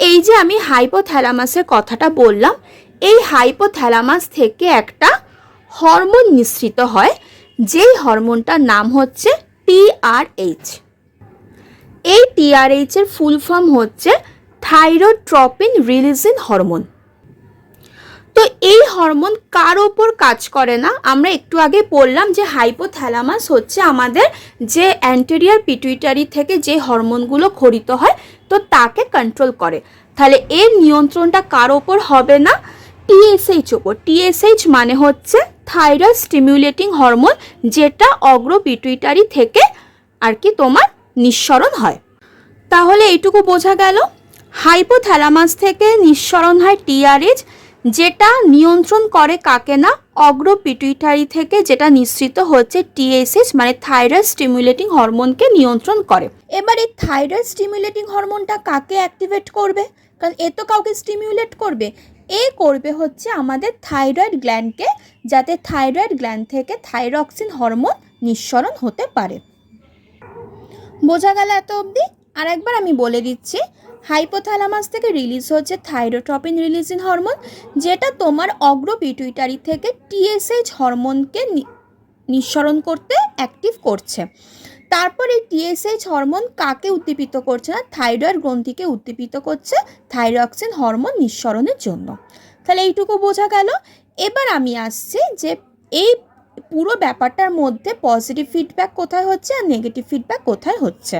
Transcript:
এই যে আমি হাইপোথ্যালামাসের কথাটা বললাম, এই হাইপোথ্যালামাস থেকে একটা হরমোন নিঃসৃত হয়, যেই হরমোনটার নাম হচ্ছে টিআরএইচ। এই টিআরএইচ এর ফুল ফর্ম হচ্ছে থাইরোট্রপিন রিলিজিং হরমোন। তো এই হরমোন কার ওপর কাজ করে না? আমরা একটু আগে বললাম যে হাইপোথ্যালামাস হচ্ছে আমাদের যে অ্যান্টেরিয়র পিটুইটারি থেকে যে হরমোনগুলো খরিত হয়, তো তাকে কন্ট্রোল করে। তাহলে এর নিয়ন্ত্রণটা কার ওপর হবে না? টিএসএইচ ওপর। টিএসএইচ মানে হচ্ছে থাইরয়েড স্টিমুলেটিং হরমোন, যেটা অগ্র পিটুইটারি থেকে আর কি তোমার নিঃসরণ হয়। তাহলে এইটুকু বোঝা গেল, হাইপোথ্যালামাস থেকে নিঃসরণ হয় টিআরএইচ, যেটা নিয়ন্ত্রণ করে কাকে না? অগ্র পিটুইটারি থেকে যেটা নিঃসৃত হচ্ছে টিএসএইচ মানে থাইরয়েড স্টিমুলেটিং হরমোনকে নিয়ন্ত্রণ করে। এবার এই থাইরয়েড স্টিমুলেটিং হরমোনটা কাকে অ্যাক্টিভেট করবে? কারণ এ তো কাউকে স্টিমুলেট করবে, এ করবে হচ্ছে আমাদের থাইরয়েড গ্ল্যান্ডকে, যাতে থাইরয়েড গ্ল্যান্ড থেকে থাইরক্সিন হরমোন নিঃসরণ হতে পারে। বোঝা গেল এত অবধি? আর একবার আমি বলে দিচ্ছি, হাইপোথ্যালামাস থেকে রিলিজ হচ্ছে থাইরোট্রপিন রিলিজিং হরমোন, যেটা তোমার অগ্র পিটুইটারি থেকে টিএসএইচ হরমোনকে নিঃসরণ করতে অ্যাক্টিভ করছে। তারপর এই টিএসএইচ হরমোন কাকে উদ্দীপিত করছে না? থাইরয়েড গ্রন্থিকে উদ্দীপিত করছে থাইরক্সিন হরমোন নিঃসরণের জন্য। তাহলে এইটুকু বোঝা গেল। এবার আমি আসছি যে এই পুরো ব্যাপারটার মধ্যে পজিটিভ ফিডব্যাক কোথায় হচ্ছে আর নেগেটিভ ফিডব্যাক কোথায় হচ্ছে।